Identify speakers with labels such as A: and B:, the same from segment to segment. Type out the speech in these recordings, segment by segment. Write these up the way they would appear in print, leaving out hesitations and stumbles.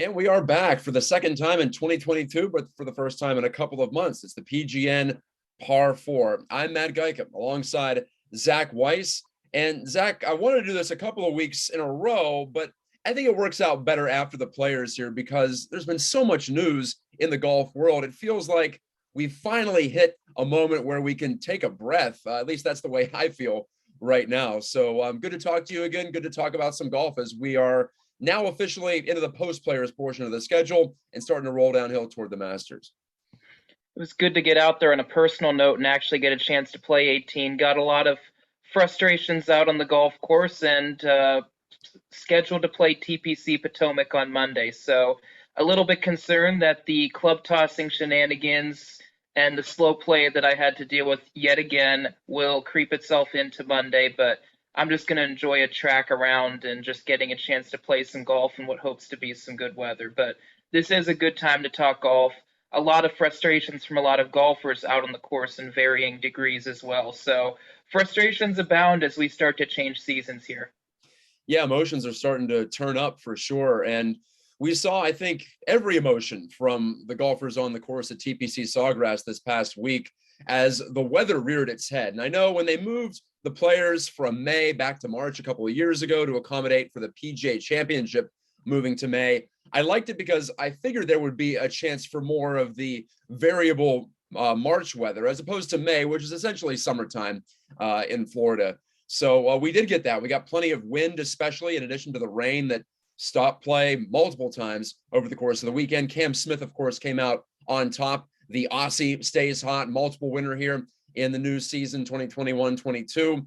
A: And we are back for the second time in 2022, but for the first time in a couple of months. It's the PGN Par 4. I'm Matt Gajtka alongside Zac Weiss. And Zac, I wanted to do this a couple of weeks in a row, but I think it works out better after the players here because there's been so much news in the golf world. It feels like we finally hit a moment where we can take a breath. At least that's the way I feel right now. So good to talk to you again. Good to talk about some golf as we are now officially into the post-players portion of the schedule and starting to roll downhill toward the Masters.
B: It was good to get out there on a personal note and actually get a chance to play 18. Got a lot of frustrations out on the golf course and scheduled to play TPC Potomac on Monday. So a little bit concerned that the club tossing shenanigans and the slow play that I had to deal with yet again will creep itself into Monday, but I'm just going to enjoy a track around and just getting a chance to play some golf in what hopes to be some good weather. But this is a good time to talk golf. A lot of frustrations from a lot of golfers out on the course in varying degrees as well. So frustrations abound as we start to change seasons here.
A: Yeah, emotions are starting to turn up for sure. And we saw, I think, every emotion from the golfers on the course at TPC Sawgrass this past week as the weather reared its head. And I know when they moved the players from May back to March a couple of years ago to accommodate for the PGA Championship moving to May, I liked it because I figured there would be a chance for more of the variable March weather as opposed to May, which is essentially summertime in Florida. So we did get that. We got plenty of wind, especially in addition to the rain that stopped play multiple times over the course of the weekend. Cam Smith, of course, came out on top. The Aussie stays hot, multiple winner here in the new season 2021-22,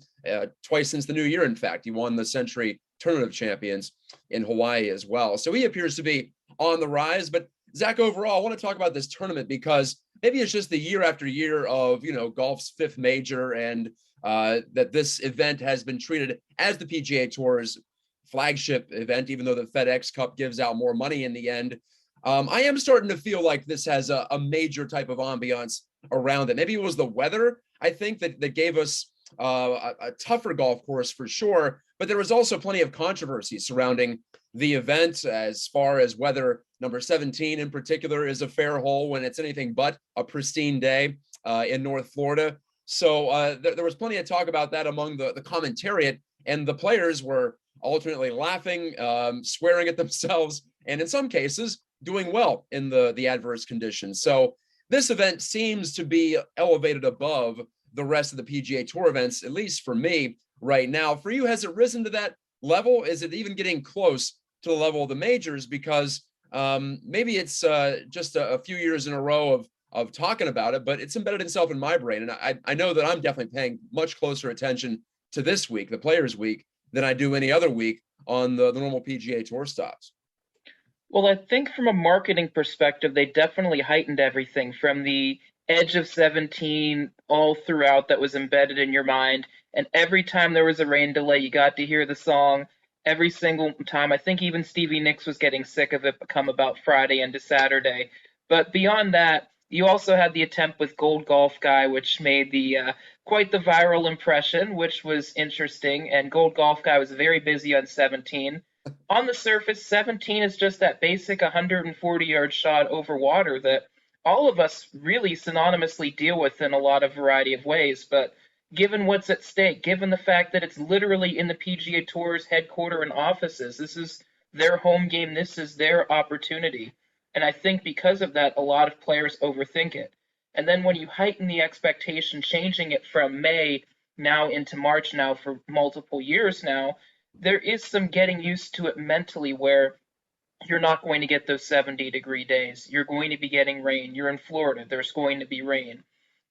A: twice since the new year. In fact, he won the Century Tournament of Champions in Hawaii as well. So he appears to be on the rise. But Zac, overall, I want to talk about this tournament because maybe it's just the year after year of, golf's fifth major and that this event has been treated as the PGA Tour's flagship event, even though the FedEx Cup gives out more money in the end. I am starting to feel like this has a major type of ambiance around it. Maybe it was the weather, I think, that gave us a tougher golf course for sure, but there was also plenty of controversy surrounding the event as far as whether number 17 in particular is a fair hole when it's anything but a pristine day in North Florida. So there was plenty of talk about that among the commentariat, and the players were alternately laughing, swearing at themselves, and in some cases doing well in the adverse conditions. So this event seems to be elevated above the rest of the PGA Tour events, at least for me right now. For you, has it risen to that level? Is it even getting close to the level of the majors? Because maybe it's just a few years in a row of talking about it, but it's embedded itself in my brain. And I know that I'm definitely paying much closer attention to this week, the Players Week, than I do any other week on the normal PGA Tour stops.
B: Well, I think from a marketing perspective, they definitely heightened everything from the edge of 17 all throughout that was embedded in your mind. And every time there was a rain delay, you got to hear the song every single time. I think even Stevie Nicks was getting sick of it come about Friday into Saturday. But beyond that, you also had the attempt with Gold Golf Guy, which made the quite the viral impression, which was interesting. And Gold Golf Guy was very busy on 17. On the surface, 17 is just that basic 140-yard shot over water that all of us really synonymously deal with in a lot of variety of ways. But given what's at stake, given the fact that it's literally in the PGA Tour's headquarters and offices, this is their home game, this is their opportunity. And I think because of that, a lot of players overthink it. And then when you heighten the expectation, changing it from May now into March now for multiple years now, there is some getting used to it mentally where you're not going to get those 70-degree days. You're going to be getting rain. You're in Florida. There's going to be rain.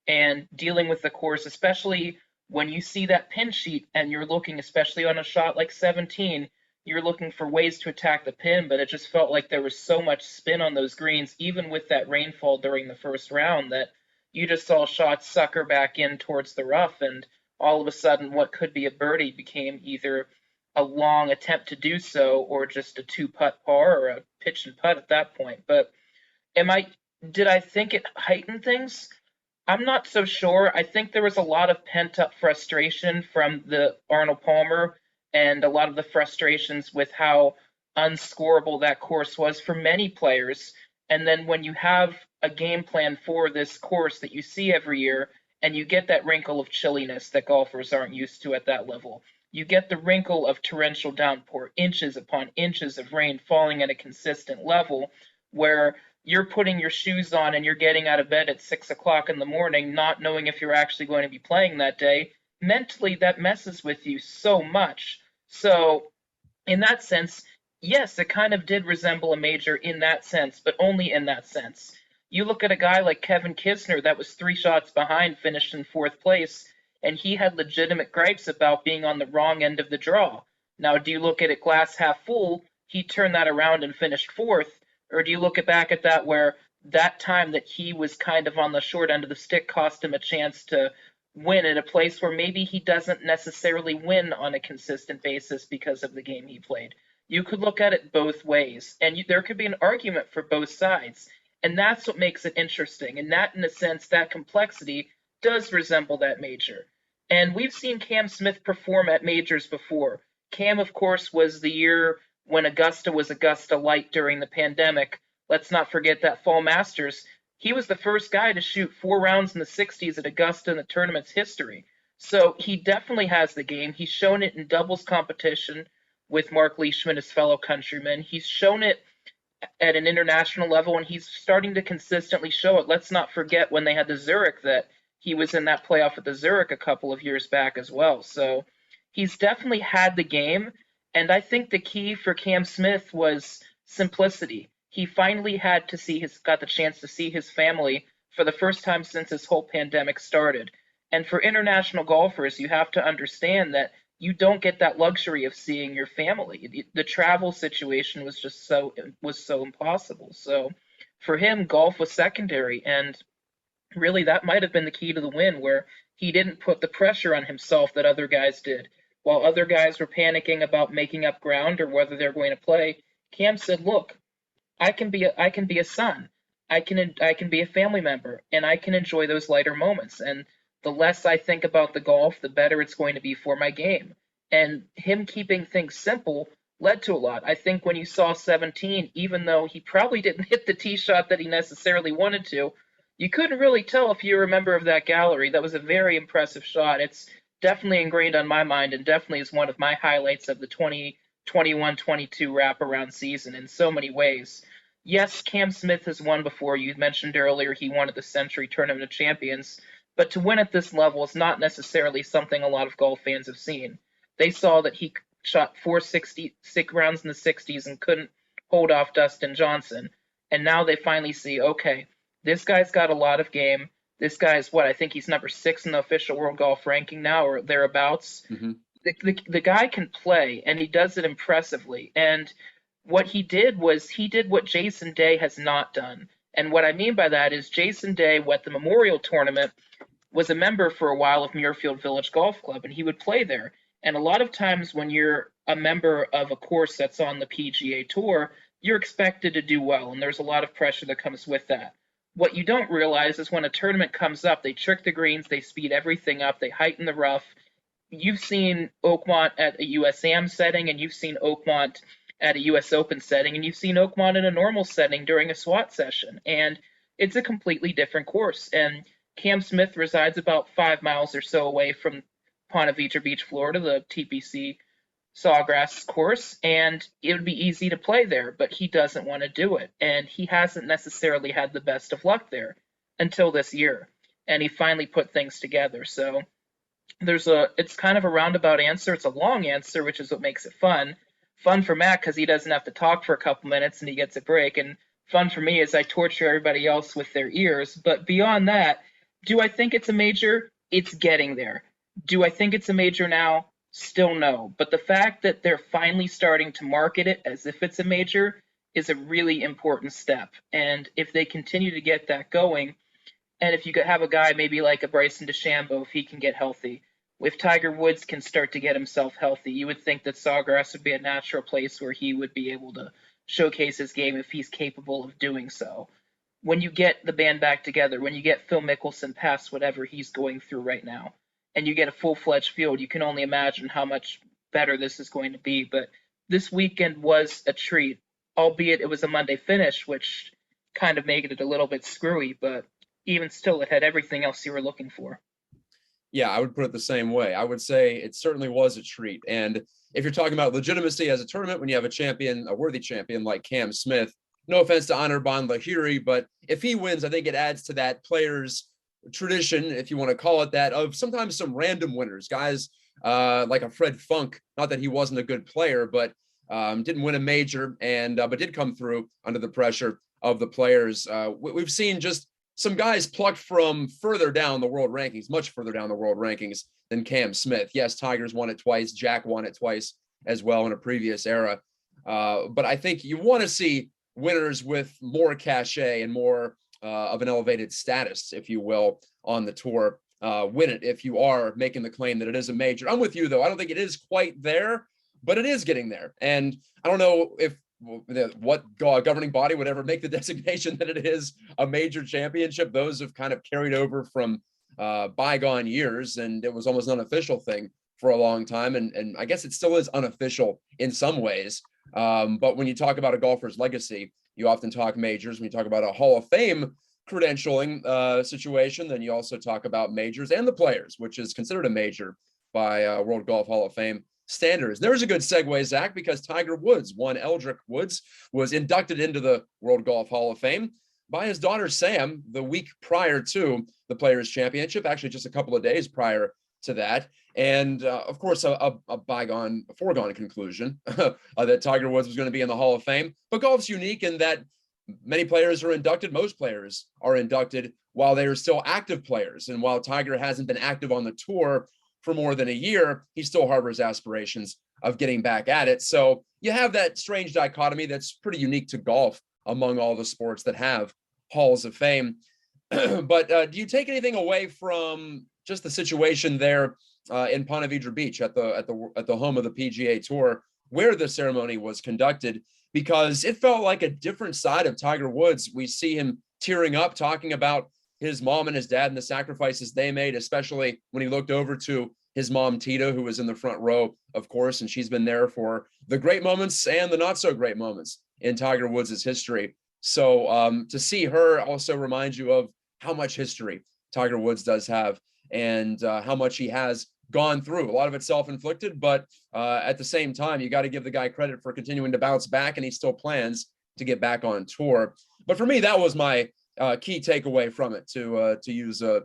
B: And dealing with the course, especially when you see that pin sheet and you're looking, especially on a shot like 17, you're looking for ways to attack the pin, but it just felt like there was so much spin on those greens, even with that rainfall during the first round, that you just saw shots sucker back in towards the rough, and all of a sudden what could be a birdie became either a long attempt to do so or just a two-putt par or a pitch and putt at that point. But did I think it heightened things? I'm not so sure. I think there was a lot of pent-up frustration from the Arnold Palmer and a lot of the frustrations with how unscorable that course was for many players. And then when you have a game plan for this course that you see every year, and you get that wrinkle of chilliness that golfers aren't used to at that level, you get the wrinkle of torrential downpour, inches upon inches of rain falling at a consistent level, where you're putting your shoes on and you're getting out of bed at 6 o'clock in the morning, not knowing if you're actually going to be playing that day. Mentally, that messes with you so much. So, in that sense, yes, it kind of did resemble a major in that sense, but only in that sense. You look at a guy like Kevin Kistner that was 3 shots behind, finished in 4th place, and he had legitimate gripes about being on the wrong end of the draw. Now, do you look at it glass half full? He turned that around and finished 4th. Or do you look back at that where that time that he was kind of on the short end of the stick cost him a chance to win at a place where maybe he doesn't necessarily win on a consistent basis because of the game he played? You could look at it both ways, and there could be an argument for both sides. And that's what makes it interesting. And that, in a sense, that complexity does resemble that major. And we've seen Cam Smith perform at majors before. Cam, of course, was the year when Augusta was Augusta Light during the pandemic. Let's not forget that Fall Masters. He was the first guy to shoot 4 rounds in the 60s at Augusta in the tournament's history. So he definitely has the game. He's shown it in doubles competition with Mark Leishman, his fellow countryman. He's shown it at an international level, and he's starting to consistently show it. Let's not forget when they had the Zurich that he was in that playoff at the Zurich a couple of years back as well. So he's definitely had the game. And I think the key for Cam Smith was simplicity. He finally got the chance to see his family for the first time since this whole pandemic started. And for international golfers, you have to understand that you don't get that luxury of seeing your family. The travel situation was just so impossible. So for him, golf was secondary, and really that might have been the key to the win, where he didn't put the pressure on himself that other guys did. While other guys were panicking about making up ground or whether they're going to play, Cam said, "Look, I can be a son. I can be a family member, and I can enjoy those lighter moments. And the less I think about the golf, the better it's going to be for my game." And him keeping things simple led to a lot. I think when you saw 17, even though he probably didn't hit the tee shot that he necessarily wanted to, you couldn't really tell if you're a member of that gallery. That was a very impressive shot. It's definitely ingrained on my mind, and definitely is one of my highlights of the 2021-22 wraparound season in so many ways. Yes, Cam Smith has won before. You mentioned earlier he won at the Century Tournament of Champions, but to win at this level is not necessarily something a lot of golf fans have seen. They saw that he shot 466 rounds in the 60s and couldn't hold off Dustin Johnson, and now they finally see, okay, this guy's got a lot of game. This guy's I think he's number 6 in the official world golf ranking now, or thereabouts.
A: Mm-hmm.
B: The guy can play, and he does it impressively. And what he did was he did what Jason Day has not done. And what I mean by that is Jason Day, at the Memorial Tournament, was a member for a while of Muirfield Village Golf Club, and he would play there. And a lot of times when you're a member of a course that's on the PGA Tour, you're expected to do well, and there's a lot of pressure that comes with that. What you don't realize is when a tournament comes up, they trick the greens, they speed everything up, they heighten the rough. You've seen Oakmont at a USAM setting, and you've seen Oakmont at a US Open setting, and you've seen Oakmont in a normal setting during a SWAT session. And it's a completely different course. And Cam Smith resides about 5 miles or so away from Ponte Vedra Beach, Florida, the TPC Sawgrass course, and it would be easy to play there, but he doesn't want to do it. And he hasn't necessarily had the best of luck there until this year. And he finally put things together. So it's kind of a roundabout answer. It's a long answer, which is what makes it fun. Fun for Matt because he doesn't have to talk for a couple minutes and he gets a break. And fun for me as I torture everybody else with their ears. But beyond that, do I think it's a major? It's getting there. Do I think it's a major now? Still no. But the fact that they're finally starting to market it as if it's a major is a really important step. And if they continue to get that going, and if you could have a guy maybe like a Bryson DeChambeau, if he can get healthy, if Tiger Woods can start to get himself healthy, you would think that Sawgrass would be a natural place where he would be able to showcase his game if he's capable of doing so. When you get the band back together, when you get Phil Mickelson past whatever he's going through right now, and you get a full-fledged field, you can only imagine how much better this is going to be. But this weekend was a treat, albeit it was a Monday finish, which kind of made it a little bit screwy, but even still, it had everything else you were looking for.
A: Yeah, I would put it the same way. I would say it certainly was a treat. And if you're talking about legitimacy as a tournament, when you have a champion, a worthy champion like Cam Smith, no offense to Anirban Lahiri, but if he wins, I think it adds to that player's tradition, if you want to call it that, of sometimes some random winners, guys like a Fred Funk. Not that he wasn't a good player, but didn't win a major, and but did come through under the pressure of the players. We've seen just some guys plucked from further down the world rankings, much further down the world rankings than Cam Smith. Yes, Tigers won it twice. Jack won it twice as well in a previous era. But I think you want to see winners with more cachet and more of an elevated status, if you will, on the tour. Win it if you are making the claim that it is a major. I'm with you, though. I don't think it is quite there, but it is getting there. And I don't know if what governing body would ever make the designation that it is a major championship. Those have kind of carried over from bygone years, and it was almost an unofficial thing for a long time. And I guess it still is unofficial in some ways. But when you talk about a golfer's legacy, you often talk majors. When you talk about a Hall of Fame credentialing situation, then you also talk about majors and the players, which is considered a major by World Golf Hall of Fame standards. There's a good segue, Zach, because Tiger Woods, one Eldrick Woods, was inducted into the World Golf Hall of Fame by his daughter Sam the week prior to the Players Championship, actually just a couple of days prior to that. And of course, a foregone conclusion that Tiger Woods was going to be in the Hall of Fame. But golf's unique in that many players are inducted. Most players are inducted while they are still active players. And while Tiger hasn't been active on the tour for more than a year, he still harbors aspirations of getting back at it. So you have that strange dichotomy that's pretty unique to golf among all the sports that have halls of fame. But do you take anything away from just the situation there in Ponte Vedra Beach at the home of the PGA Tour, where the ceremony was conducted? Because it felt like a different side of Tiger Woods. We see him tearing up, talking about his mom and his dad and the sacrifices they made, especially when he looked over to his mom, Tita, who was in the front row, of course, and she's been there for the great moments and the not so great moments in Tiger Woods' history. So to see her also reminds you of how much history Tiger Woods does have and how much he has gone through. A lot of it self-inflicted, but at the same time, you got to give the guy credit for continuing to bounce back, and he still plans to get back on tour. But for me, that was my key takeaway from it, to use a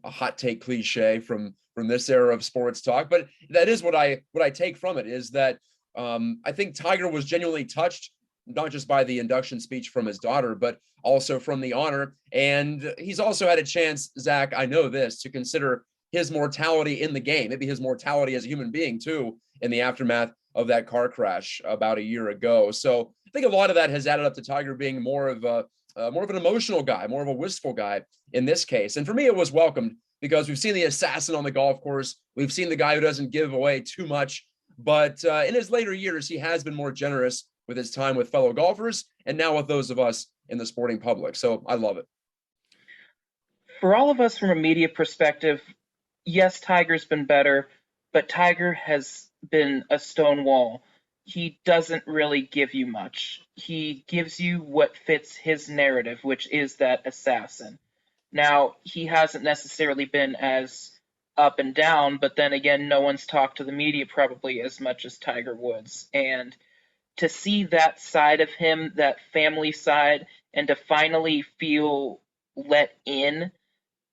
A: hot take cliche from this era of sports talk. But that is what I take from it, is that I think Tiger was genuinely touched, not just by the induction speech from his daughter, but also from the honor. And he's also had a chance, Zach, I know this, to consider his mortality in the game, maybe his mortality as a human being too, in the aftermath of that car crash about a year ago. So I think a lot of that has added up to Tiger being more of an emotional guy, more of a wistful guy in this case. And for me, it was welcomed because we've seen the assassin on the golf course. We've seen the guy who doesn't give away too much, but in his later years, he has been more generous with his time with fellow golfers and now with those of us in the sporting public. So I love it.
B: For all of us from a media perspective, yes, Tiger's been better, but Tiger has been a stone wall. He doesn't really give you much. He gives you what fits his narrative, which is that assassin. Now, he hasn't necessarily been as up and down, but then again, no one's talked to the media probably as much as Tiger Woods. And to see that side of him, that family side, and to finally feel let in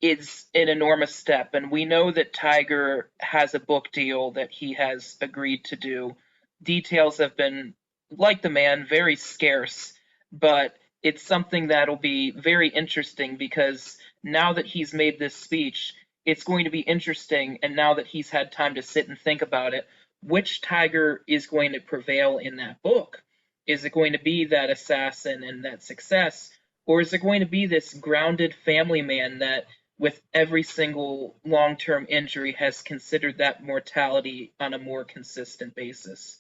B: is an enormous step. And we know that Tiger has a book deal that he has agreed to do. Details have been, like the man, very scarce, but it's something that'll be very interesting because now that he's made this speech, it's going to be interesting. And now that he's had time to sit and think about it, which Tiger is going to prevail in that book? Is it going to be that assassin and that success? Or is it going to be this grounded family man that with every single long-term injury has considered that mortality on a more consistent basis?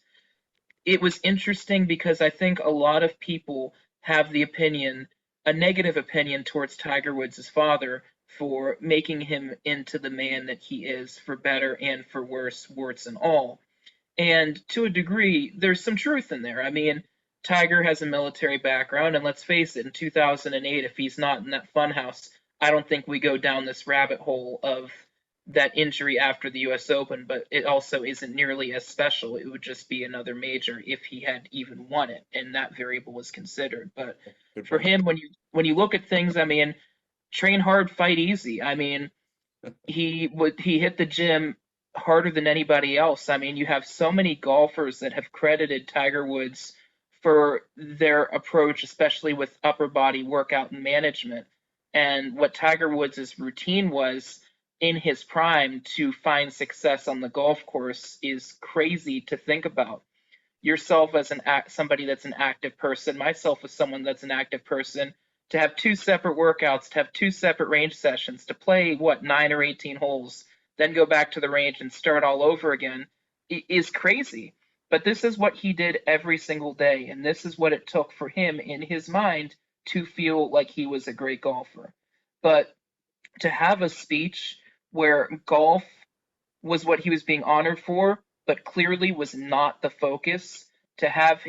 B: It was interesting because I think a lot of people have the opinion, a negative opinion towards Tiger Woods' father for making him into the man that he is, for better and for worse, warts and all. And to a degree, there's some truth in there. I mean, Tiger has a military background, and let's face it, in 2008, if he's not in that funhouse, I don't think we go down this rabbit hole of that injury after the US Open, but it also isn't nearly as special. It would just be another major if he had even won it, and that variable was considered. But
A: Good
B: for
A: point.
B: him, when you look at things, I mean, train hard, fight easy. I mean, he hit the gym harder than anybody else. I mean, you have so many golfers that have credited Tiger Woods for their approach, especially with upper body workout and management. And what Tiger Woods' routine was in his prime to find success on the golf course is crazy to think about. Yourself as somebody that's an active person, myself as someone that's an active person, to have two separate workouts, to have two separate range sessions, to play what 9 or 18 holes, then go back to the range and start all over again is crazy. But this is what he did every single day, and this is what it took for him in his mind to feel like he was a great golfer. But to have a speech where golf was what he was being honored for, but clearly was not the focus, to have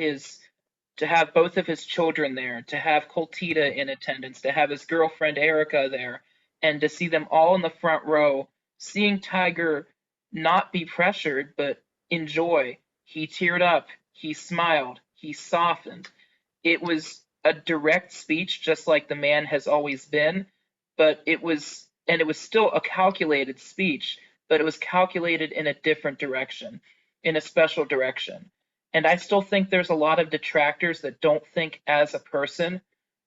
B: both of his children there, to have Coltita in attendance, to have his girlfriend Erica there, and to see them all in the front row, seeing Tiger not be pressured, but enjoy. He teared up, he smiled, he softened. It was a direct speech, just like the man has always been, but it was still a calculated speech, but it was calculated in a different direction, in a special direction. And I still think there's a lot of detractors that don't think as a person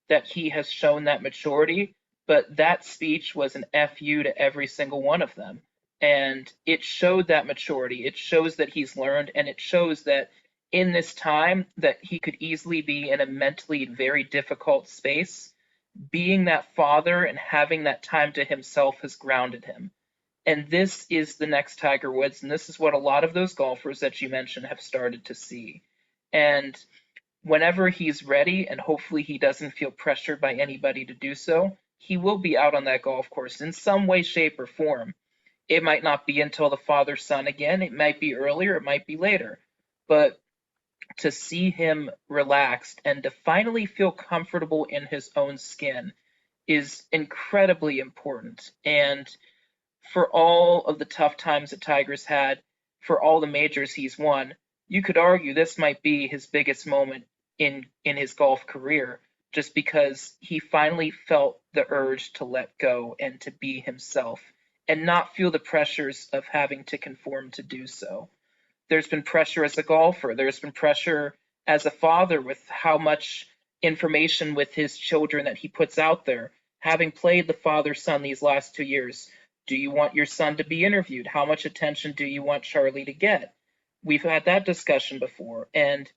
B: that he has shown that maturity, but that speech was an FU to every single one of them. And it showed that maturity. It shows that he's learned, and it shows that in this time that he could easily be in a mentally very difficult space. Being that father and having that time to himself has grounded him. And this is the next Tiger Woods, and this is what a lot of those golfers that you mentioned have started to see. And whenever he's ready, and hopefully he doesn't feel pressured by anybody to do so, he will be out on that golf course in some way, shape, or form. It might not be until the father-son again. It might be earlier. It might be later. But to see him relaxed and to finally feel comfortable in his own skin is incredibly important. And for all of the tough times that Tiger's had, for all the majors he's won, you could argue this might be his biggest moment in his golf career, just because he finally felt the urge to let go and to be himself and not feel the pressures of having to conform to do so. There's been pressure as a golfer. There's been pressure as a father with how much information with his children that he puts out there. Having played the father-son these last 2 years, do you want your son to be interviewed? How much attention do you want Charlie to get? We've had that discussion before, and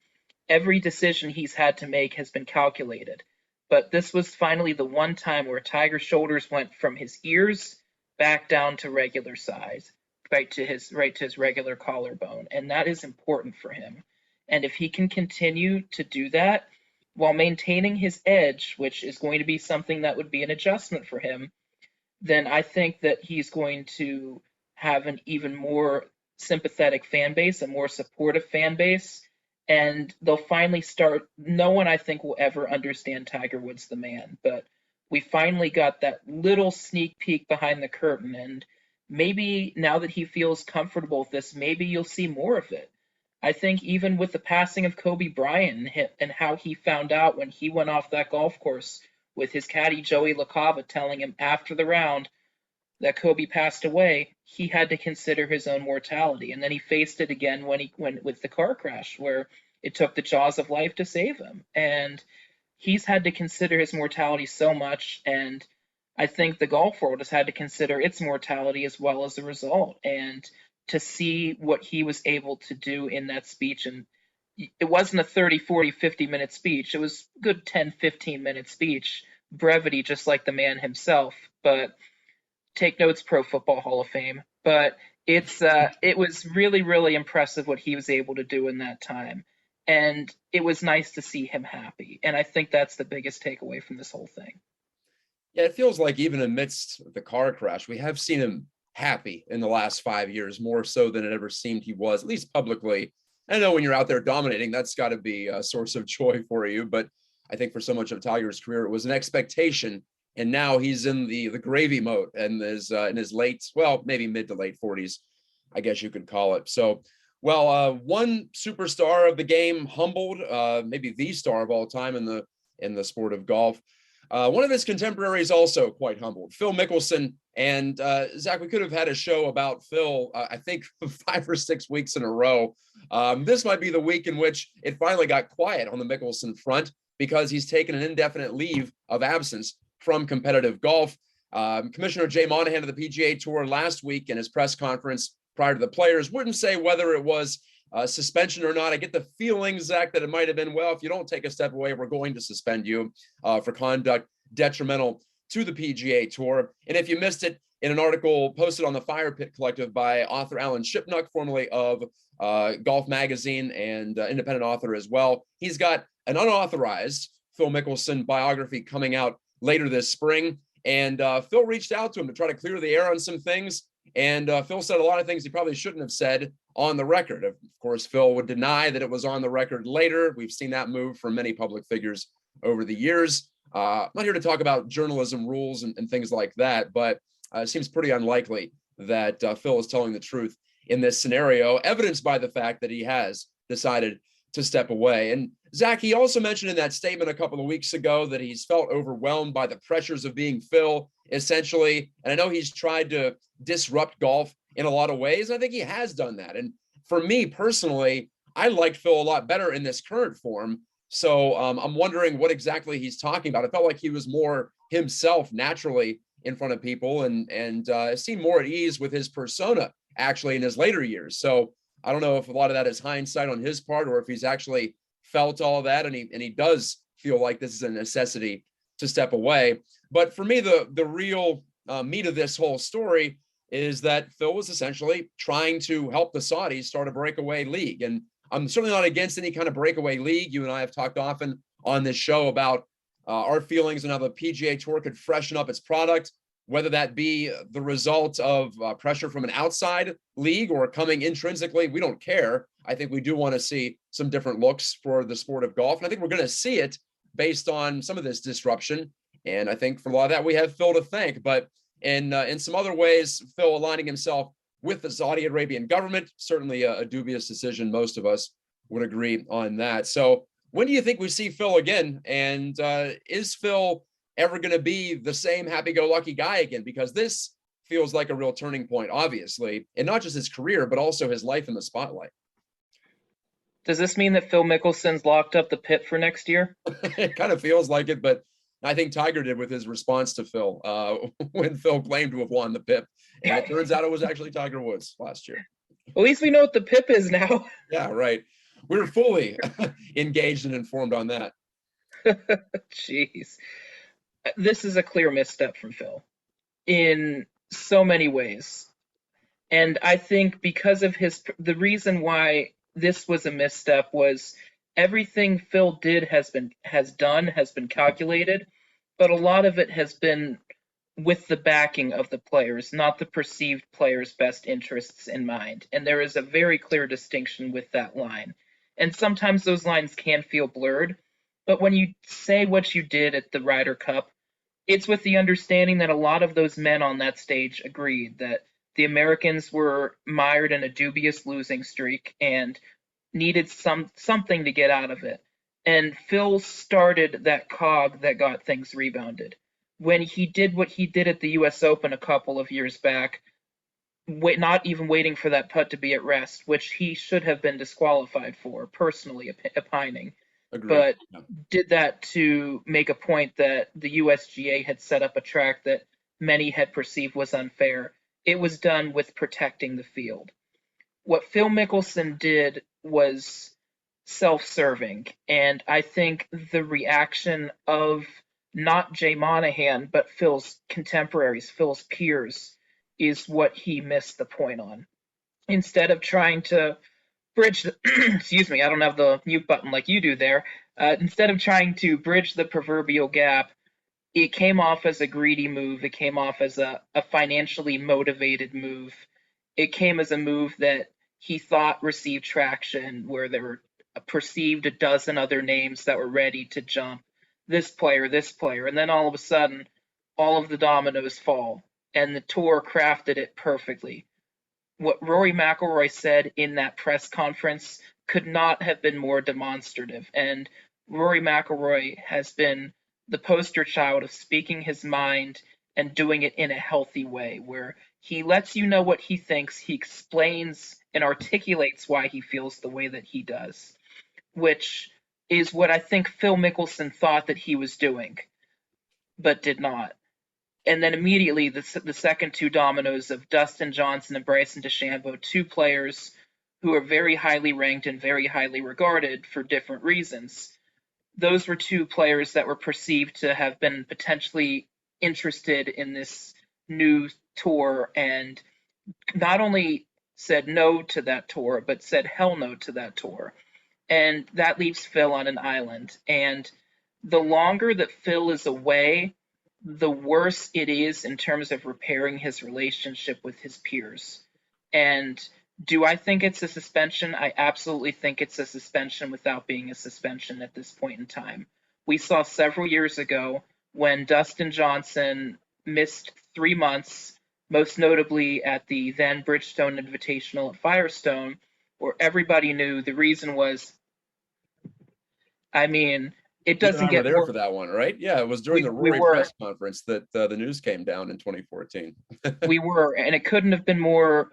B: every decision he's had to make has been calculated. But this was finally the one time where Tiger's shoulders went from his ears back down to regular size, right to his regular collarbone, and that is important for him. And if he can continue to do that while maintaining his edge, which is going to be something that would be an adjustment for him, then I think that he's going to have an even more sympathetic fan base, a more supportive fan base, and they'll finally start. No one, I think, will ever understand Tiger Woods the man, but we finally got that little sneak peek behind the curtain, and maybe now that he feels comfortable with this, maybe you'll see more of it. I think even with the passing of Kobe Bryant and how he found out when he went off that golf course with his caddy Joey LaCava telling him after the round that Kobe passed away, he had to consider his own mortality. And then he faced it again when he went with the car crash where it took the jaws of life to save him. And he's had to consider his mortality so much, and I think the golf world has had to consider its mortality as well as a result. And to see what he was able to do in that speech, and it wasn't a 30, 40, 50-minute speech. It was a good 10, 15-minute speech, brevity just like the man himself. But take notes, Pro Football Hall of Fame. But it was really, really impressive what he was able to do in that time. And it was nice to see him happy. And I think that's the biggest takeaway from this whole thing.
A: Yeah, it feels like even amidst the car crash, we have seen him happy in the last 5 years, more so than it ever seemed he was, at least publicly, I know when you're out there dominating, that's got to be a source of joy for you. But I think for so much of Tiger's career, it was an expectation, and now he's in the gravy mode and is in his late, well, maybe mid to late 40s, I guess you could call it. So, well, one superstar of the game humbled, maybe the star of all time in the sport of golf. One of his contemporaries also quite humbled, Phil Mickelson. And Zach, we could have had a show about Phil, I think 5 or 6 weeks in a row. This might be the week in which it finally got quiet on the Mickelson front because he's taken an indefinite leave of absence from competitive golf. Commissioner Jay Monahan of the PGA Tour last week in his press conference prior to the Players wouldn't say whether it was suspension or not. I get the feeling, Zach, that it might have been, well, if you don't take a step away, we're going to suspend you for conduct detrimental to the PGA Tour. And if you missed it, in an article posted on the Fire Pit Collective by author Alan Shipnuck, formerly of Golf Magazine and independent author as well, he's got an unauthorized Phil Mickelson biography coming out later this spring. And Phil reached out to him to try to clear the air on some things. And Phil said a lot of things he probably shouldn't have said on the record. Of course, Phil would deny that it was on the record later. We've seen that move from many public figures over the years. I'm not here to talk about journalism rules and things like that, but it seems pretty unlikely that Phil is telling the truth in this scenario, evidenced by the fact that he has decided to step away. And Zach, he also mentioned in that statement a couple of weeks ago that he's felt overwhelmed by the pressures of being Phil, essentially. And I know he's tried to disrupt golf in a lot of ways. I think he has done that. And for me personally, I liked Phil a lot better in this current form. So I'm wondering what exactly he's talking about. I felt like he was more himself naturally in front of people and seemed more at ease with his persona actually in his later years. So I don't know if a lot of that is hindsight on his part or if he's actually felt all of that and he does feel like this is a necessity to step away. But for me, the real meat of this whole story is that Phil was essentially trying to help the Saudis start a breakaway league. And I'm certainly not against any kind of breakaway league. You and I have talked often on this show about our feelings on how the PGA Tour could freshen up its product, whether that be the result of pressure from an outside league or coming intrinsically. We don't care. I think we do want to see some different looks for the sport of golf. And I think we're going to see it based on some of this disruption. And I think for a lot of that, we have Phil to thank. But in some other ways, Phil aligning himself with the Saudi Arabian government, certainly a dubious decision. Most of us would agree on that. So when do you think we see Phil again? And is Phil ever going to be the same happy-go-lucky guy again? Because this feels like a real turning point, obviously, and not just his career, but also his life in the spotlight.
B: Does this mean that Phil Mickelson's locked up the pit for next year?
A: It kind of feels like it, but I think Tiger did with his response to Phil when Phil claimed to have won the PIP. And it turns out it was actually Tiger Woods last year.
B: At least we know what the PIP is now.
A: Yeah, right. We were fully engaged and informed on that.
B: Jeez. This is a clear misstep from Phil in so many ways. And I think because of the reason why this was a misstep was everything Phil did has been calculated, but a lot of it has been with the backing of the players, not the perceived players' best interests in mind. And there is a very clear distinction with that line. And sometimes those lines can feel blurred, but when you say what you did at the Ryder Cup, it's with the understanding that a lot of those men on that stage agreed that the Americans were mired in a dubious losing streak and needed something to get out of it. And Phil started that cog that got things rebounded. When he did what he did at the U.S. Open a couple of years back, not even waiting for that putt to be at rest, which he should have been disqualified for, personally opining. Agreed. But did that to make a point that the USGA had set up a track that many had perceived was unfair. It was done with protecting the field. What Phil Mickelson did was self-serving, and I think the reaction of not Jay Monahan, but Phil's contemporaries, Phil's peers, is what he missed the point on. Instead of trying to bridge the, excuse me, I don't have the mute button like you do there. Instead of trying to bridge the proverbial gap, it came off as a greedy move. It came off as a financially motivated move. It came as a move that he thought received traction, where there were perceived a dozen other names that were ready to jump, this player, and then all of a sudden, all of the dominoes fall, and the tour crafted it perfectly. What Rory McIlroy said in that press conference could not have been more demonstrative, and Rory McIlroy has been the poster child of speaking his mind and doing it in a healthy way, where he lets you know what he thinks, he explains and articulates why he feels the way that he does, which is what I think Phil Mickelson thought that he was doing, but did not. And then immediately the second two dominoes of Dustin Johnson and Bryson DeChambeau, two players who are very highly ranked and very highly regarded for different reasons. Those were two players that were perceived to have been potentially interested in this new tour, and not only said no to that tour, but said hell no to that tour. And that leaves Phil on an island. And the longer that Phil is away, the worse it is in terms of repairing his relationship with his peers. And do I think it's a suspension? I absolutely think it's a suspension without being a suspension at this point in time. We saw several years ago when Dustin Johnson missed 3 months, most notably at the then Bridgestone Invitational at Firestone, where everybody knew the reason was, I mean, it
A: You and
B: doesn't
A: I were
B: get
A: there
B: more.
A: for that one, right? Yeah, it was during the
B: We
A: Rory
B: were.
A: press conference that the news came down in 2014.
B: We were, and it couldn't have been more.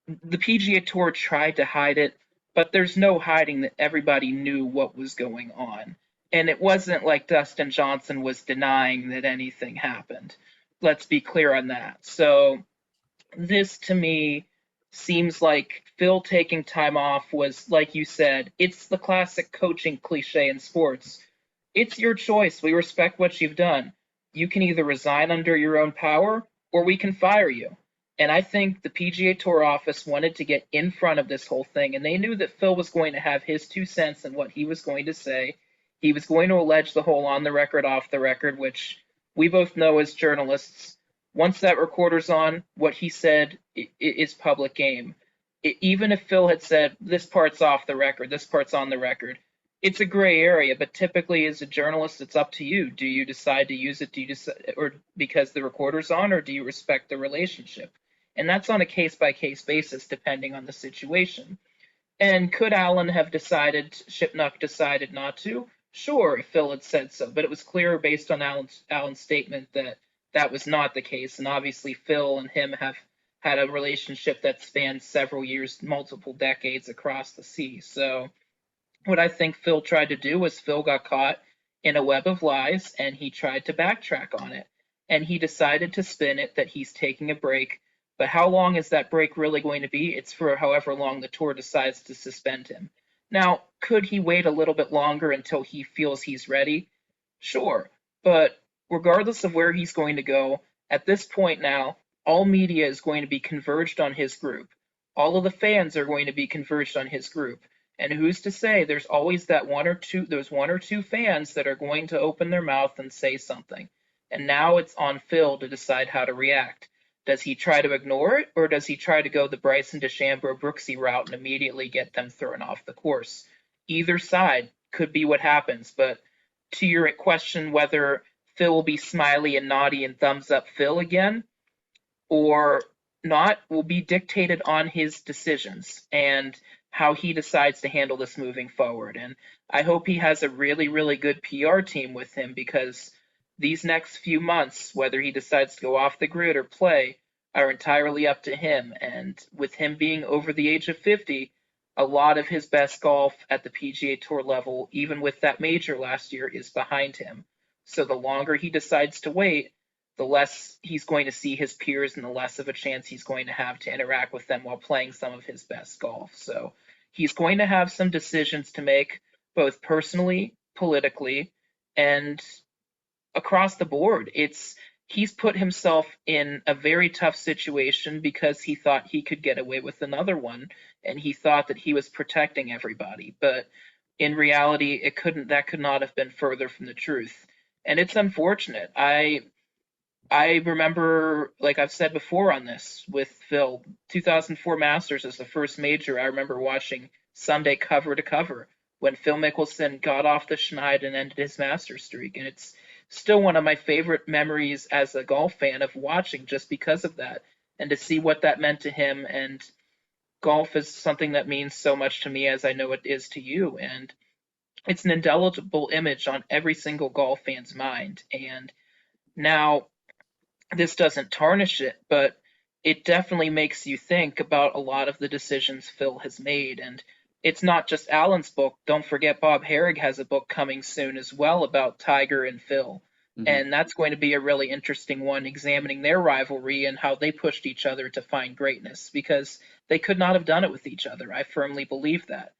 B: The PGA Tour tried to hide it, but there's no hiding that everybody knew what was going on. And it wasn't like Dustin Johnson was denying that anything happened. Let's be clear on that. So, this to me seems like Phil taking time off was, like you said, it's the classic coaching cliche in sports. It's your choice. We respect what you've done. You can either resign under your own power or we can fire you. And I think the PGA Tour office wanted to get in front of this whole thing, and they knew that Phil was going to have his 2 cents in what he was going to say. He was going to allege the whole on the record, off the record, which we both know as journalists. Once that recorder's on, what he said is public game. Even if Phil had said, this part's off the record, this part's on the record, it's a gray area, but typically as a journalist, it's up to you. Do you decide to use it? Do you decide, or because the recorder's on, or do you respect the relationship? And that's on a case by case basis, depending on the situation. And could Allen have decided, Shipnuck decided not to? Sure, if Phil had said so, but it was clear based on Allen's statement that that was not the case. And obviously, Phil and him have had a relationship that spans several years, multiple decades across the sea. So what I think Phil tried to do was Phil got caught in a web of lies and he tried to backtrack on it. And he decided to spin it that he's taking a break. But how long is that break really going to be? It's for however long the tour decides to suspend him. Now, could he wait a little bit longer until he feels he's ready? Sure. But regardless of where he's going to go, at this point now, all media is going to be converged on his group. All of the fans are going to be converged on his group. And who's to say there's always those one or two fans that are going to open their mouth and say something. And now it's on Phil to decide how to react. Does he try to ignore it, or does he try to go the Bryson DeChambeau Brooksy route and immediately get them thrown off the course? Either side could be what happens, but to your question whether Phil will be smiley and naughty and thumbs up Phil again or not will be dictated on his decisions and how he decides to handle this moving forward. And I hope he has a really, really good PR team with him, because these next few months, whether he decides to go off the grid or play, are entirely up to him. And with him being over the age of 50, a lot of his best golf at the PGA Tour level, even with that major last year, is behind him. So the longer he decides to wait, the less he's going to see his peers and the less of a chance he's going to have to interact with them while playing some of his best golf. So he's going to have some decisions to make, both personally, politically, and across the board. He's put himself in a very tough situation because he thought he could get away with another one, and he thought that he was protecting everybody. But in reality, that could not have been further from the truth. And it's unfortunate. I remember, like I've said before on this with Phil, 2004 Masters is the first major I remember watching Sunday cover to cover when Phil Mickelson got off the schneid and ended his Masters streak. And it's still one of my favorite memories as a golf fan of watching just because of that and to see what that meant to him. And golf is something that means so much to me as I know it is to you. And it's an indelible image on every single golf fan's mind. And now, this doesn't tarnish it, but it definitely makes you think about a lot of the decisions Phil has made. And it's not just Alan's book. Don't forget Bob Harig has a book coming soon as well about Tiger and Phil.
A: Hmm.
B: And that's going to be a really interesting one, examining their rivalry and how they pushed each other to find greatness, because they could not have done it with each other. I firmly believe that.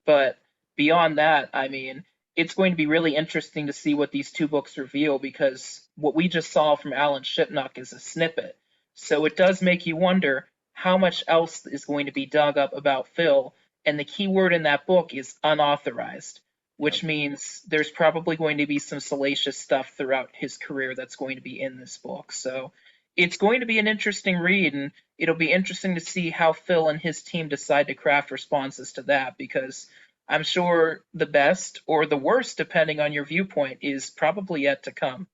B: But beyond that, I mean, it's going to be really interesting to see what these two books reveal, because what we just saw from Alan Shipnuck is a snippet. So it does make you wonder how much else is going to be dug up about Phil. And the key word in that book is unauthorized,
A: Yeah.
B: which means there's probably going to be some salacious stuff throughout his career that's going to be in this book. So it's going to be an interesting read, and it'll be interesting to see how Phil and his team decide to craft responses to that, because I'm sure the best or the worst, depending on your viewpoint, is probably yet to come.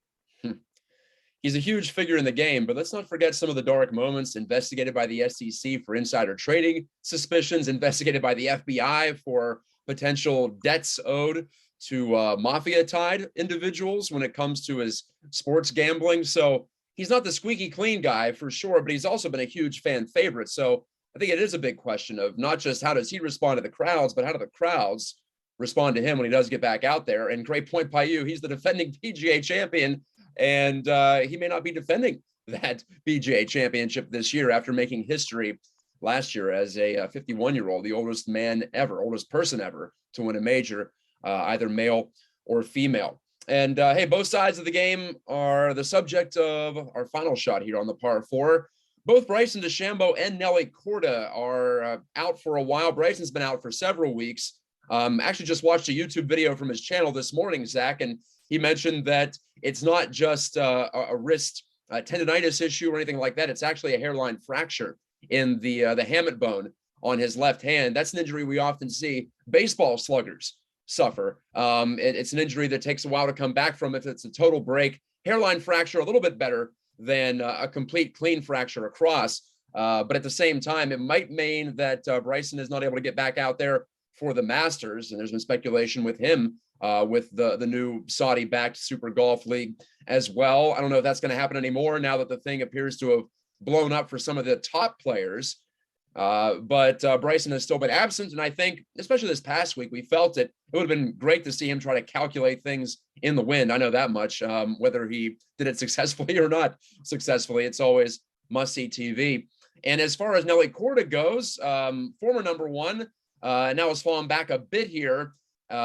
A: He's a huge figure in the game, but let's not forget some of the dark moments investigated by the SEC for insider trading suspicions, investigated by the FBI for potential debts owed to mafia-tied individuals when it comes to his sports gambling. So he's not the squeaky clean guy for sure, but he's also been a huge fan favorite. So I think it is a big question of not just how does he respond to the crowds, but how do the crowds respond to him when he does get back out there. And great point by you. He's the defending PGA champion, and he may not be defending that PGA championship this year after making history last year as a 51-year-old, the oldest man ever, oldest person ever to win a major, either male or female. And hey, both sides of the game are the subject of our final shot here on the par four. Both Bryson DeChambeau and Nelly Corda are out for a while. Bryson's been out for several weeks. Actually just watched a YouTube video from his channel this morning, Zach, and he mentioned that it's not just a wrist tendonitis issue or anything like that. It's actually a hairline fracture in the hamate bone on his left hand. That's an injury we often see baseball sluggers suffer. It's an injury that takes a while to come back from if it's a total break. Hairline fracture, a little bit better than a complete clean fracture across. But at the same time, it might mean that Bryson is not able to get back out there for the Masters, and there's been speculation with him with the new Saudi-backed Super Golf League as well. I don't know if that's going to happen anymore now that the thing appears to have blown up for some of the top players. But Bryson has still been absent, and I think, especially this past week, we felt it. It would have been great to see him try to calculate things in the wind. I know that much. Whether he did it successfully or not successfully, it's always must-see TV. And as far as Nelly Corda goes, former number one, now has fallen back a bit here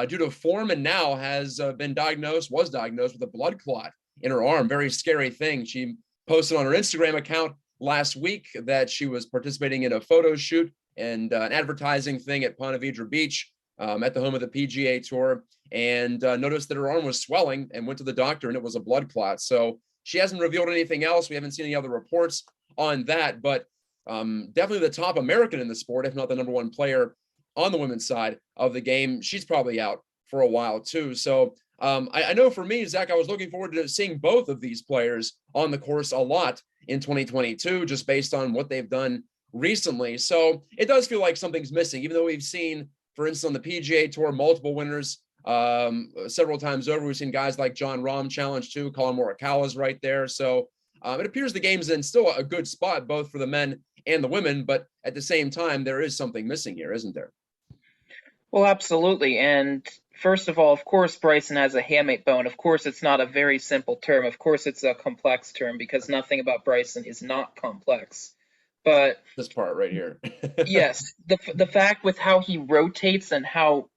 A: due to form, and now was diagnosed with a blood clot in her arm. Very scary thing. She posted on her Instagram account last week that she was participating in a photo shoot and an advertising thing at Ponte Vedra Beach at the home of the PGA Tour, and noticed that her arm was swelling and went to the doctor, and it was a blood clot. So she hasn't revealed anything else. We haven't seen any other reports on that, but definitely the top American in the sport, if not the number one player on the women's side of the game. She's probably out for a while too. So I know for me, Zach, I was looking forward to seeing both of these players on the course a lot in 2022, just based on what they've done recently. So it does feel like something's missing, even though we've seen, for instance, on the PGA Tour, multiple winners several times over. We've seen guys like Jon Rahm challenge too. Colin Morikawa's right there. So it appears the game's in still a good spot, both for the men and the women. But at the same time, there is something missing here, isn't there?
B: Well, absolutely. And first of all, of course, Bryson has a hamate bone. Of course, it's not a very simple term. Of course, it's a complex term, because nothing about Bryson is not complex. But
A: This part right here.
B: yes, the fact with how he rotates and how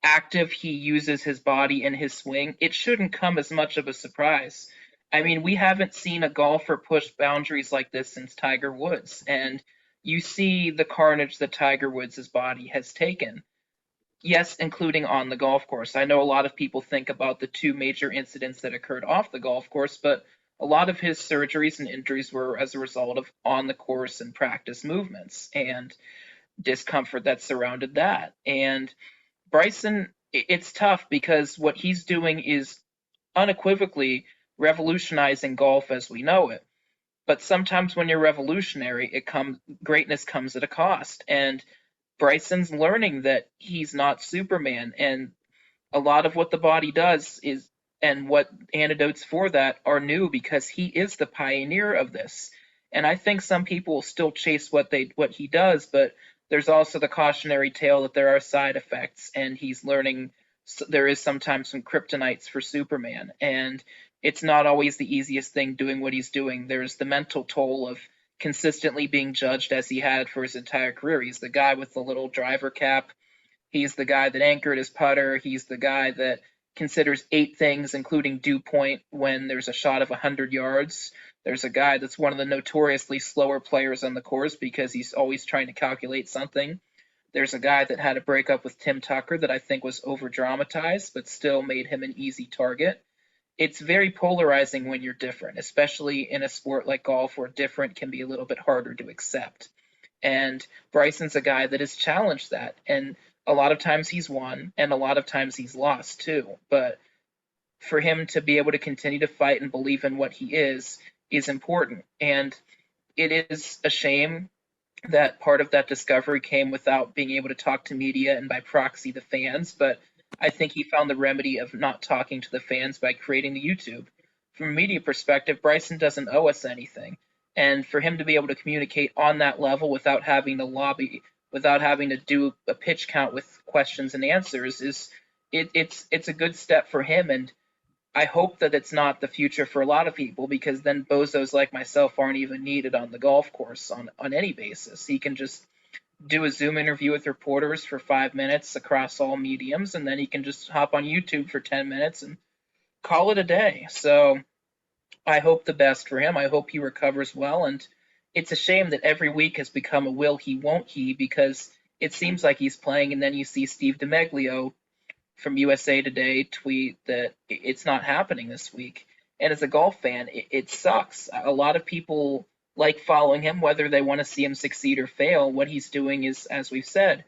B: active he uses his body in his swing, it shouldn't come as much of a surprise. I mean, we haven't seen a golfer push boundaries like this since Tiger Woods, and you see the carnage that Tiger Woods' body has taken. Yes, including on the golf course. I know a lot of people think about the two major incidents that occurred off the golf course, but a lot of his surgeries and injuries were as a result of on the course and practice movements and discomfort that surrounded that. And Bryson, it's tough because what he's doing is unequivocally revolutionizing golf as we know it. But sometimes when you're revolutionary, greatness comes at a cost. And Bryson's learning that he's not Superman, and a lot of what the body does is, and what antidotes for that are new because he is the pioneer of this. And I think some people will still chase what he does, but there's also the cautionary tale that there are side effects, and he's learning there is sometimes some kryptonites for Superman, and it's not always the easiest thing doing what he's doing. There's the mental toll of consistently being judged as he had for his entire career. He's the guy with the little driver cap. He's the guy that anchored his putter. He's the guy that considers 8 things, including dew point, when there's a shot of 100 yards. There's a guy that's one of the notoriously slower players on the course because he's always trying to calculate something. There's a guy that had a breakup with Tim Tucker that I think was over-dramatized, but still made him an easy target. It's very polarizing when you're different, especially in a sport like golf where different can be a little bit harder to accept. And Bryson's a guy that has challenged that. And a lot of times he's won, and a lot of times he's lost too. But for him to be able to continue to fight and believe in what he is important. And it is a shame that part of that discovery came without being able to talk to media and by proxy the fans, but I think he found the remedy of not talking to the fans by creating the YouTube. From a media perspective, Bryson doesn't owe us anything, and for him to be able to communicate on that level without having to lobby, without having to do a pitch count with questions and answers it's a good step for him. And I hope that it's not the future for a lot of people, because then bozos like myself aren't even needed on the golf course on any basis. He can just do a Zoom interview with reporters for 5 minutes across all mediums, and then he can just hop on YouTube for 10 minutes and call it a day. So I hope the best for him. I hope he recovers well. And it's a shame that every week has become a will he, won't he, because it seems like he's playing, and then you see Steve DeMeglio from USA Today tweet that it's not happening this week. And as a golf fan, it sucks. A lot of people like following him, whether they want to see him succeed or fail. What he's doing is, as we've said,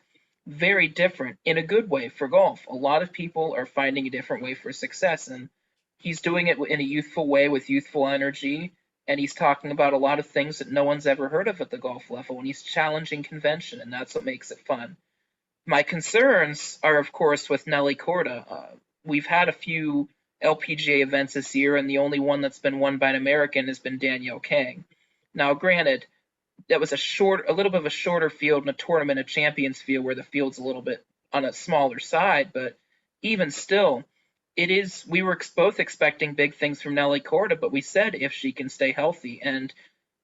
B: very different in a good way for golf. A lot of people are finding a different way for success, and he's doing it in a youthful way with youthful energy. And he's talking about a lot of things that no one's ever heard of at the golf level, and he's challenging convention, and that's what makes it fun. My concerns are, of course, with Nelly Corda. We've had a few LPGA events this year, and the only one that's been won by an American has been Danielle Kang. Now, granted, that was a little bit of a shorter field in a tournament of champions field where the field's a little bit on a smaller side, but even still, we were both expecting big things from Nelly Corda, but we said if she can stay healthy. And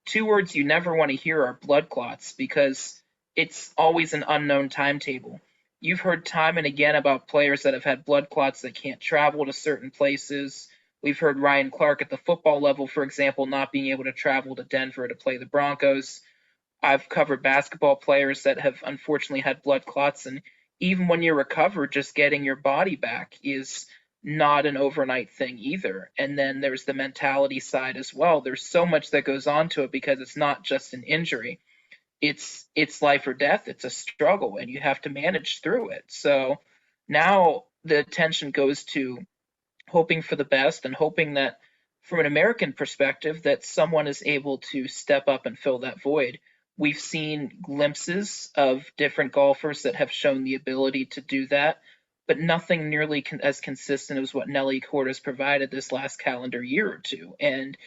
B: 2 words you never want to hear are blood clots, because it's always an unknown timetable. You've heard time and again about players that have had blood clots that can't travel to certain places. We've heard Ryan Clark at the football level, for example, not being able to travel to Denver to play the Broncos. I've covered basketball players that have unfortunately had blood clots, and even when you're recovered, just getting your body back is not an overnight thing either. And then there's the mentality side as well. There's so much that goes on to it, because it's not just an injury. It's life or death. It's a struggle, and you have to manage through it. So now the attention goes to hoping for the best, and hoping that from an American perspective that someone is able to step up and fill that void. We've seen glimpses of different golfers that have shown the ability to do that, but nothing nearly as consistent as what Nelly Corda has provided this last calendar year or two. And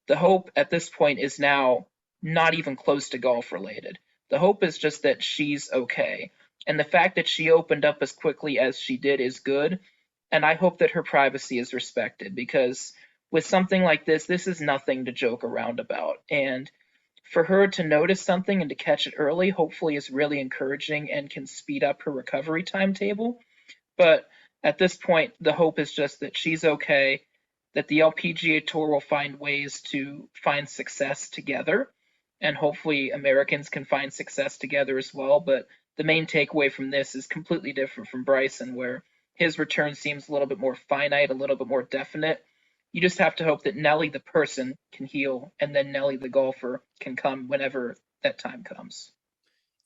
B: the hope at this point is now not even close to golf related. The hope is just that she's okay. And the fact that she opened up as quickly as she did is good. And I hope that her privacy is respected, because with something like this is nothing to joke around about. And for her to notice something and to catch it early, hopefully is really encouraging and can speed up her recovery timetable. But at this point, the hope is just that she's okay, that the LPGA Tour will find ways to find success together, and hopefully Americans can find success together as well. But the main takeaway from this is completely different from Bryson, where his return seems a little bit more finite, a little bit more definite. You just have to hope that Nelly the person can heal, and then Nelly the golfer can come whenever that time comes.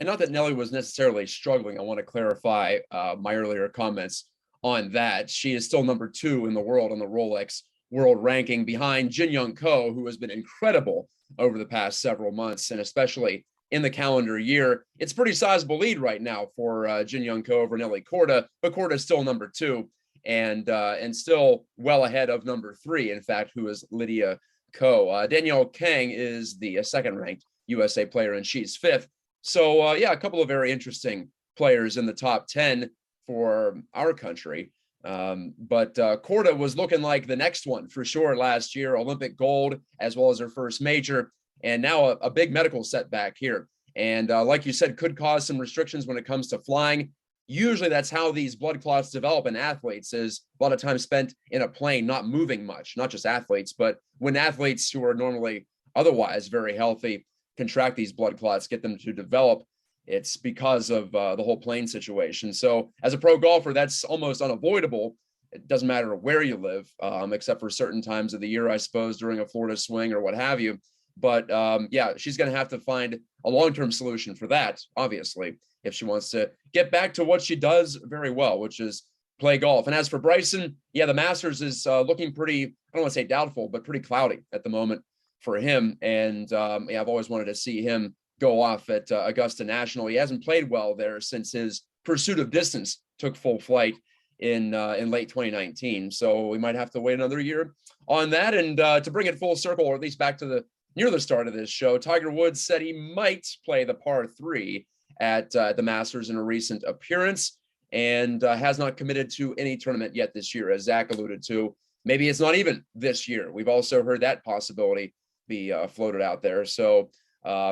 A: And not that Nelly was necessarily struggling. I want to clarify my earlier comments on that. She is still number 2 in the world on the Rolex world ranking, behind Jin Young Ko, who has been incredible over the past several months, and especially in the calendar year. It's a pretty sizable lead right now for Jin Young Ko over Nelly Corda, but Korda is still number 2 and still well ahead of number 3, in fact, who is Lydia Ko. Danielle Kang is the second ranked USA player, and she's 5th. So, yeah, a couple of very interesting players in the top 10 for our country. But Korda was looking like the next one for sure last year, Olympic gold, as well as her first major, and now a big medical setback here. And like you said, could cause some restrictions when it comes to flying. Usually that's how these blood clots develop in athletes, is a lot of time spent in a plane, not moving much, not just athletes, but when athletes who are normally otherwise very healthy contract these blood clots, get them to develop, it's because of the whole plane situation. So as a pro golfer, that's almost unavoidable. It doesn't matter where you live, except for certain times of the year, I suppose, during a Florida swing or what have you. But yeah, she's going to have to find a long-term solution for that, obviously, if she wants to get back to what she does very well, which is play golf. And as for Bryson, yeah, the Masters is looking pretty, I don't want to say doubtful, but pretty cloudy at the moment for him. And yeah, I've always wanted to see him go off at Augusta National. He hasn't played well there since his pursuit of distance took full flight in late 2019. So we might have to wait another year on that. And to bring it full circle, or at least back to near the start of this show, Tiger Woods said he might play the par 3 at the Masters in a recent appearance, and has not committed to any tournament yet this year, as Zach alluded to. Maybe it's not even this year. We've also heard that possibility be floated out there. So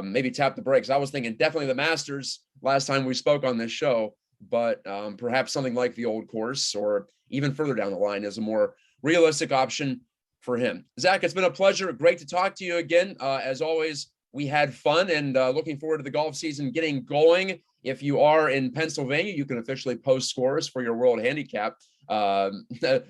A: maybe tap the brakes. I was thinking definitely the Masters last time we spoke on this show, but perhaps something like the Old Course or even further down the line is a more realistic option for him. Zach, it's been a pleasure. Great to talk to you again. As always, we had fun, and looking forward to the golf season getting going. If you are in Pennsylvania, you can officially post scores for your World Handicap not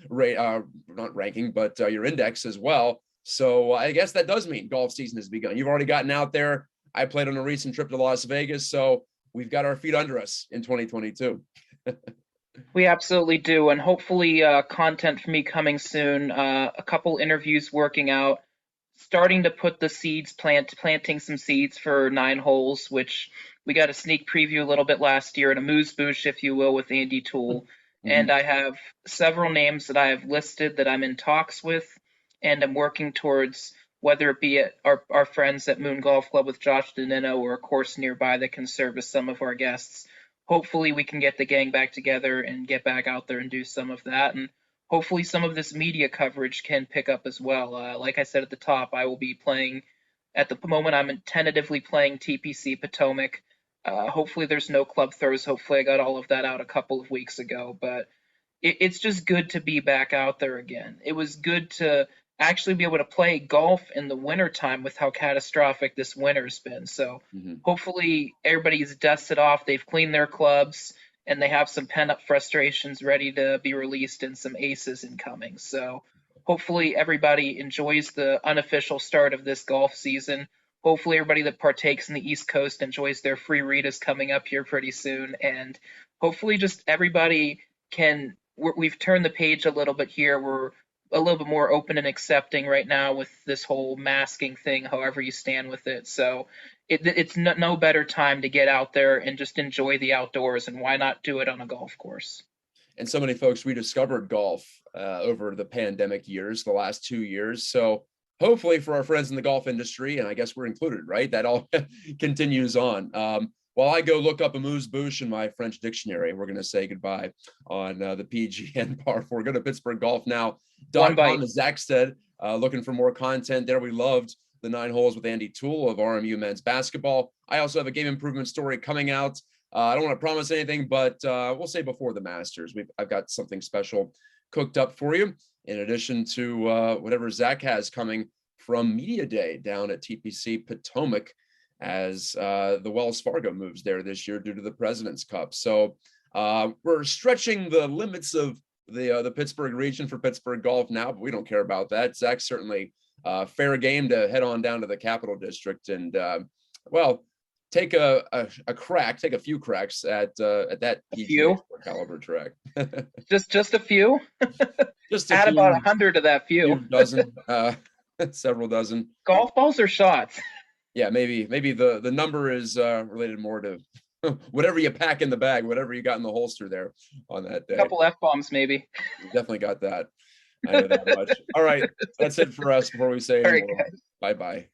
A: ranking, but your index as well. So I guess that does mean golf season has begun. You've already gotten out there. I played on a recent trip to Las Vegas, so we've got our feet under us in 2022.
B: We absolutely do, and hopefully content for me coming soon. A couple interviews working out, starting to put the seeds, planting some seeds for 9 holes, which we got a sneak preview a little bit last year, and a moose-boosh, if you will, with Andy Toole. Mm-hmm. And I have several names that I have listed that I'm in talks with, and I'm working towards, whether it be at our friends at Moon Golf Club with Josh Danino or a course nearby that can service some of our guests. Hopefully we can get the gang back together and get back out there and do some of that. And hopefully some of this media coverage can pick up as well. Like I said at the top, I will be playing, at the moment I'm tentatively playing TPC Potomac. Hopefully there's no club throws. Hopefully I got all of that out a couple of weeks ago. But it's just good to be back out there again. It was good to actually be able to play golf in the wintertime with how catastrophic this winter's been. So hopefully everybody's dusted off, they've cleaned their clubs, and they have some pent-up frustrations ready to be released and some aces incoming. So hopefully everybody enjoys the unofficial start of this golf season. Hopefully everybody that partakes in the East Coast enjoys their free Ritas coming up here pretty soon. And hopefully just everybody we've turned the page a little bit here. We're a little bit more open and accepting right now with this whole masking thing, however you stand with it. So it's no better time to get out there and just enjoy the outdoors, and why not do it on a golf course?
A: And so many folks rediscovered golf over the pandemic years, the last 2 years. So hopefully for our friends in the golf industry, and I guess we're included, right, that all continues on. While I go look up amuse-bouche in my French dictionary, we're going to say goodbye on the PGN Par 4. Go to Pittsburgh Golf Now.com, as Zach said, looking for more content there. We loved the 9 holes with Andy Toole of RMU men's basketball. I also have a game improvement story coming out. I don't want to promise anything, but we'll say before the Masters. I've got something special cooked up for you, in addition to whatever Zach has coming from Media Day down at TPC Potomac, as the Wells Fargo moves there this year due to the President's Cup. So we're stretching the limits of the Pittsburgh region for Pittsburgh Golf Now, but we don't care about that. Zach's certainly fair game to head on down to the Capital District and well, take a few cracks at that PGA caliber track.
B: just a few.
A: Just
B: add about 100 to that few.
A: Dozen, several dozen.
B: Golf balls or shots?
A: Yeah, maybe the number is related more to whatever you pack in the bag, whatever you got in the holster there on that day.
B: A couple F-bombs, maybe.
A: You definitely got that. I know that much. All right, that's it for us before we say any more. Bye-bye.